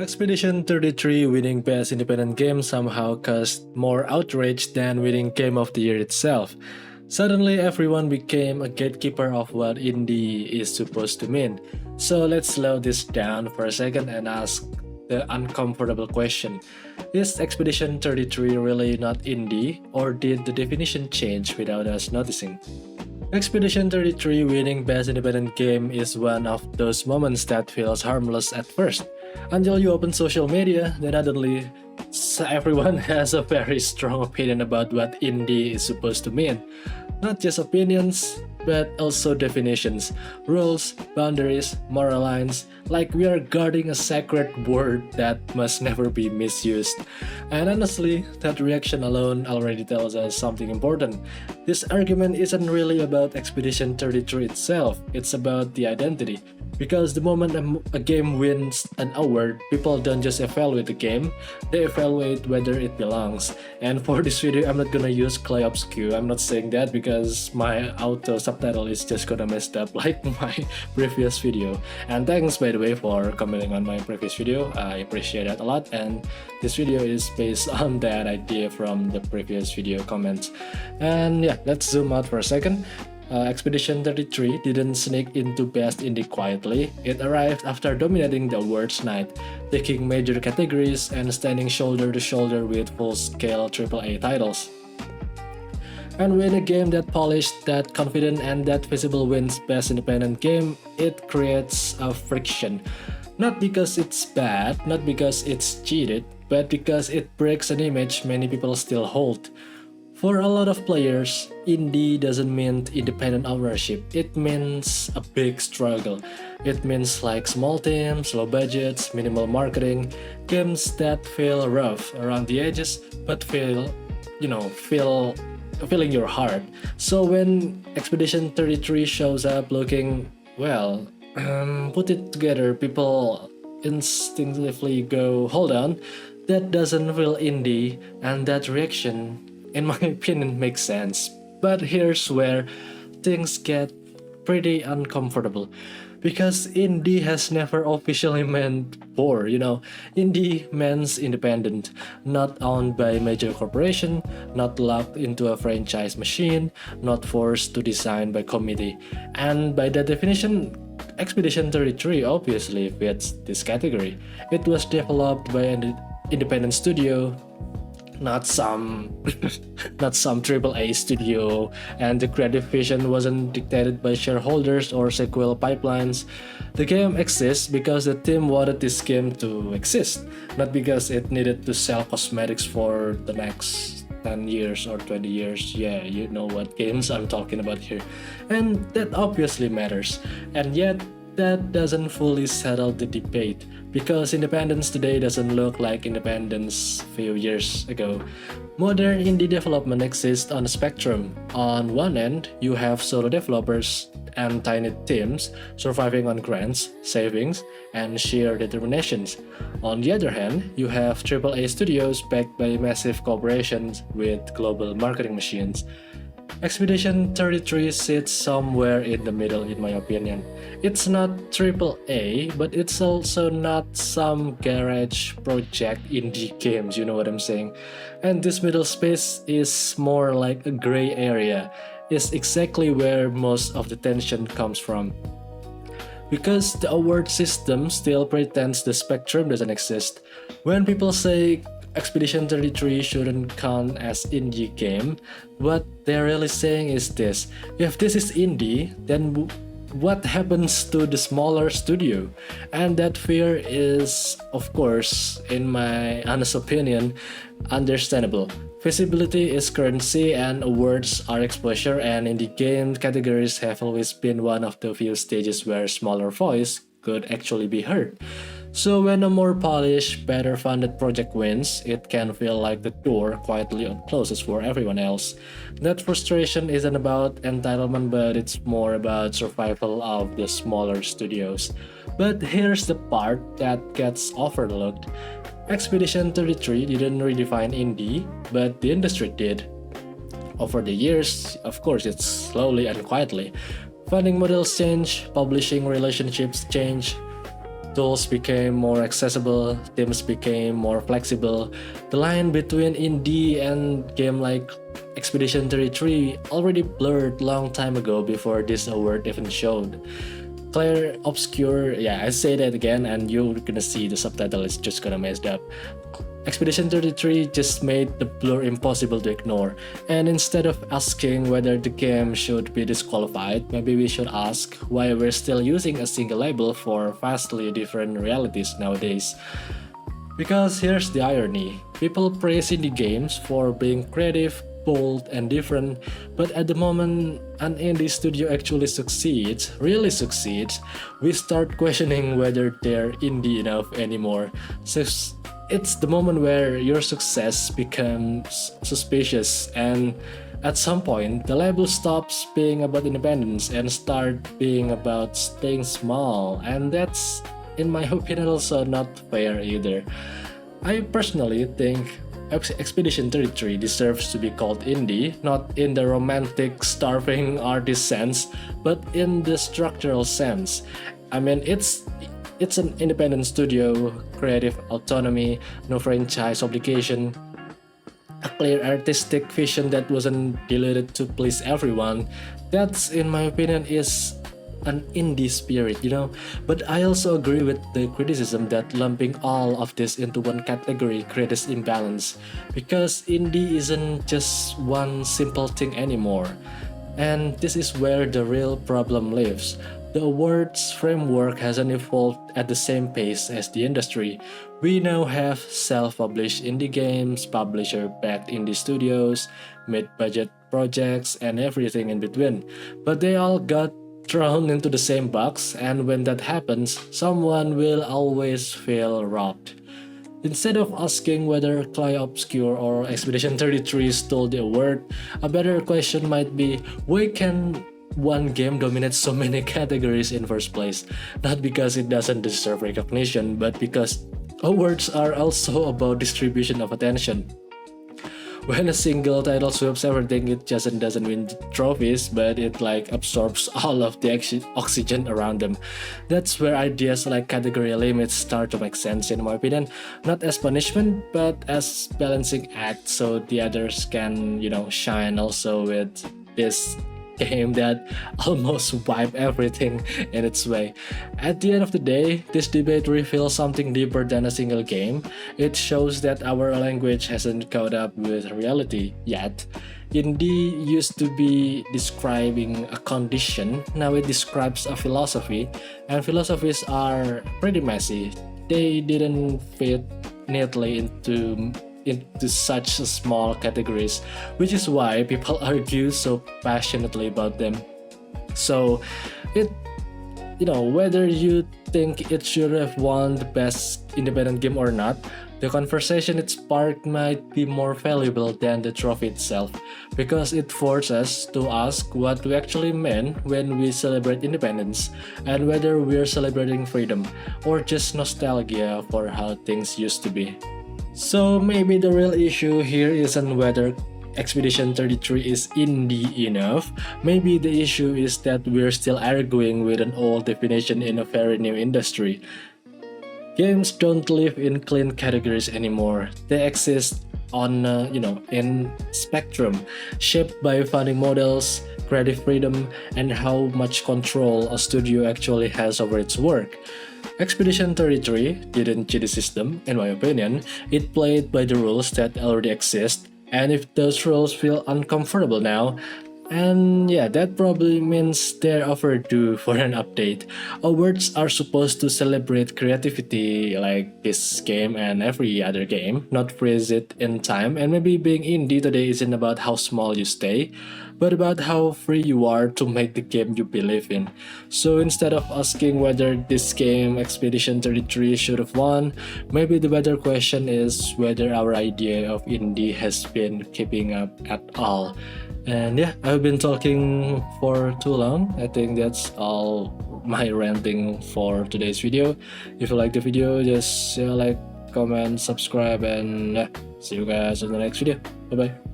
Expedition 33 winning Best Independent Game somehow caused more outrage than winning Game of the Year itself. Suddenly, everyone became a gatekeeper of what indie is supposed to mean. So let's slow this down for a second and ask the uncomfortable question. Is Expedition 33 really not indie, or did the definition change without us noticing? Expedition 33 winning Best Independent Game is one of those moments that feels harmless at first. Until you open social media, then suddenly everyone has a very strong opinion about what indie is supposed to mean. Not just opinions, but also definitions, rules, boundaries, moral lines, like we are guarding a sacred word that must never be misused. And honestly, that reaction alone already tells us something important. This argument isn't really about Expedition 33 itself, it's about the identity. Because the moment a game wins an award, people don't just evaluate the game, they evaluate whether it belongs. And for this video, I'm not gonna use Clair Obscur. I'm not saying that because my auto subtitle is just gonna messed up like my previous video. And thanks by the way for commenting on my previous video, I appreciate that a lot. And this video is based on that idea from the previous video comments. And yeah, let's zoom out for a second. Expedition 33 didn't sneak into Best Indie quietly. It arrived after dominating the awards night, taking major categories and standing shoulder to shoulder with full-scale AAA titles. And when a game that polished, that confident, and that visible wins Best Independent Game, it creates a friction. Not because it's bad, not because it's cheated, but because it breaks an image many people still hold. For a lot of players, indie doesn't mean independent ownership, it means a big struggle. It means like small teams, low budgets, minimal marketing, games that feel rough around the edges but feel filling your heart. So when Expedition 33 shows up looking, well, put it together, people instinctively go, hold on, that doesn't feel indie, and that reaction in my opinion makes sense. But here's where things get pretty uncomfortable. Because indie has never officially meant poor, Indie means independent, not owned by major corporation, not locked into a franchise machine, not forced to design by committee. And by that definition, Expedition 33 obviously fits this category. It was developed by an independent studio, not some AAA studio, and the creative vision wasn't dictated by shareholders or sequel pipelines. The game exists because the team wanted this game to exist, not because it needed to sell cosmetics for the next 10 years or 20 years. Yeah, you know what games I'm talking about here. And that obviously matters. And yet, that doesn't fully settle the debate, because independence today doesn't look like independence a few years ago. Modern indie development exists on a spectrum. On one end, you have solo developers and tiny teams surviving on grants, savings, and sheer determinations. On the other hand, you have AAA studios backed by massive corporations with global marketing machines. Expedition 33 sits somewhere in the middle in my opinion. It's not AAA, but it's also not some garage project indie games, you know what I'm saying? And this middle space is more like a gray area, is exactly where most of the tension comes from. Because the award system still pretends the spectrum doesn't exist. When people say Expedition 33 shouldn't count as indie game, what they're really saying is this: if this is indie, then what happens to the smaller studio? And that fear is, of course, in my honest opinion, understandable. Visibility is currency and awards are exposure, and indie game categories have always been one of the few stages where smaller voice could actually be heard. So when a more polished, better funded project wins, it can feel like the door quietly closes for everyone else. That frustration isn't about entitlement, but it's more about survival of the smaller studios. But here's the part that gets overlooked. Expedition 33 didn't redefine indie, but the industry did. Over the years, of course, it's slowly and quietly. Funding models change, publishing relationships change, Tools became more accessible, teams became more flexible. The line between indie and game like Expedition 33 already blurred long time ago before this award even showed. Clair Obscur, yeah, I say that again and you're gonna see the subtitle is just gonna messed up. Expedition 33 just made the blur impossible to ignore, and instead of asking whether the game should be disqualified, maybe we should ask why we're still using a single label for vastly different realities nowadays. Because here's the irony, people praise indie games for being creative, bold, and different, but at the moment an indie studio actually succeeds, really succeeds, we start questioning whether they're indie enough anymore. So it's the moment where your success becomes suspicious, and at some point the label stops being about independence and start being about staying small, and that's, in my opinion, also not fair either. I personally think Expedition 33 deserves to be called indie, not in the romantic starving artist sense, but in the structural sense. I mean, it's an independent studio, creative autonomy, no franchise obligation, a clear artistic vision that wasn't diluted to please everyone. That's, in my opinion, is an indie spirit, you know. But I also agree with the criticism that lumping all of this into one category creates imbalance, because indie isn't just one simple thing anymore. And this is where the real problem lives. The awards framework hasn't evolved at the same pace as the industry. We now have self-published indie games, publisher-backed indie studios, mid-budget projects, and everything in between. But they all got thrown into the same box, and when that happens, someone will always feel robbed. Instead of asking whether Clair Obscur or Expedition 33 stole the award, a better question might be, why can one game dominate so many categories in first place? Not because it doesn't deserve recognition, but because awards are also about distribution of attention. When a single title sweeps everything, it just doesn't win trophies, but it like absorbs all of the oxygen around them. That's where ideas like category limits start to make sense, in my opinion. Not as punishment, but as balancing act, so the others can, shine also with this game that almost wiped everything in its way. At the end of the day, this debate reveals something deeper than a single game. It shows that our language hasn't caught up with reality yet. Indie used to be describing a condition, now it describes a philosophy, and philosophies are pretty messy. They didn't fit neatly into such small categories, which is why people argue so passionately about them. So, whether you think it should have won the best independent game or not, the conversation it sparked might be more valuable than the trophy itself, because it forces us to ask what we actually meant when we celebrate independence, and whether we're celebrating freedom or just nostalgia for how things used to be. So maybe the real issue here isn't whether Expedition 33 is indie enough. Maybe the issue is that we're still arguing with an old definition in a very new industry. Games don't live in clean categories anymore. They exist on in spectrum, shaped by funding models, creative freedom, and how much control a studio actually has over its work. Expedition 33 didn't cheat the system, in my opinion. It played by the rules that already exist, and if those rules feel uncomfortable now, and that probably means they're overdue for an update. Awards are supposed to celebrate creativity like this game and every other game, not freeze it in time, and maybe being indie today isn't about how small you stay, but about how free you are to make the game you believe in. So instead of asking whether this game Expedition 33 should have won, maybe the better question is whether our idea of indie has been keeping up at all. And I've been talking for too long. I think that's all my ranting for today's video. If you like the video, just like, comment, subscribe, and see you guys in the next video. Bye bye.